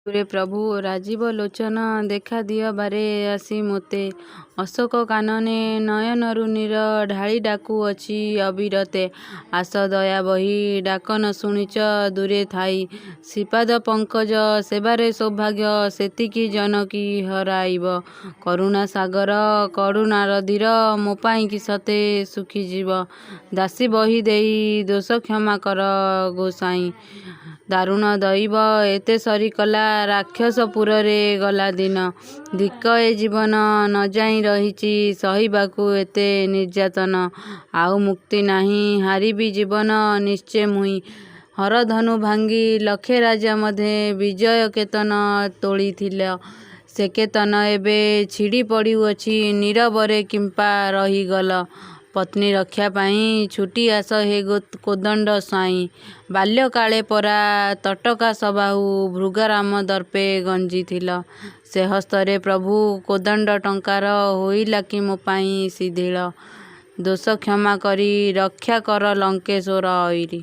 ରେ ପ୍ରଭୁ ରାଜୀବ ଲୋଚନ ଦେଖା ଦିଅ ବାରେ ଆସି ମୋତେ। ଅଶୋକ କାନନେ ନୟନରୁ ନୀର ଢାଳି ଡାକୁଅଛି ଅବିରତେ। ଆସ ଦୟା ବହି ଡାକ ନ ଶୁଣିଛ ଦୂରେ ଥାଇ। ଶ୍ରୀପାଦ ପଙ୍କଜ ସେବାରେ ସୌଭାଗ୍ୟ ସେତିକି ଜନକୀ ହରାଇବ। କରୁଣା ସାଗର କରୁଣାରଧିର ମୋ ପାଇଁକି ସତେ ଶୁଖିଯିବ। ଦାସୀ ବହି ଦେଇ ଦୋଷ କ୍ଷମା କର ଗୋସାଇଁ। ଦାରୁଣ ଦଇବ ଏତେ ସରି କଲା ରାକ୍ଷସପୁରରେ ଗଲା ଦିନ। ଧିକ ଏ ଜୀବନ ନ ଯାଇ ରହିଛି ସହିବାକୁ ଏତେ ନିର୍ଯାତନ। ଆଉ ମୁକ୍ତି ନାହିଁ ହାରିବି ଜୀବନ ନିଶ୍ଚେ ମୁହିଁ। ହରଧନୁ ଭାଙ୍ଗି ଲକ୍ଷେ ରାଜା ମଧ୍ୟେ ବିଜୟ କେତନ ତୋଳିଥିଲ। ସେ କେତନ ଏବେ ଛିଡ଼ି ପଡ଼ୁଅଛି ନୀରବରେ କିମ୍ପା ରହିଗଲ। ପତ୍ନୀ ରକ୍ଷା ପାଇଁ ଛୁଟି ଆସ ହେ କୋଦଣ୍ଡ ସ୍ୱାଇଁ। ବାଲ୍ୟକାଳେ ପରା ତଟକା ସବାହୁ ଭୃଗରାମ ଦର୍ପେ ଗଞ୍ଜିଥିଲ। ସେ ହସ୍ତରେ ପ୍ରଭୁ କୋଦଣ୍ଡ ଟଙ୍କାର ହୋଇଲା କି ମୋ ପାଇଁ ଶିଥିଳ। ଦୋଷ କ୍ଷମା କରି ରକ୍ଷା କର ଲଙ୍କେଶ୍ୱର ଅଇରି।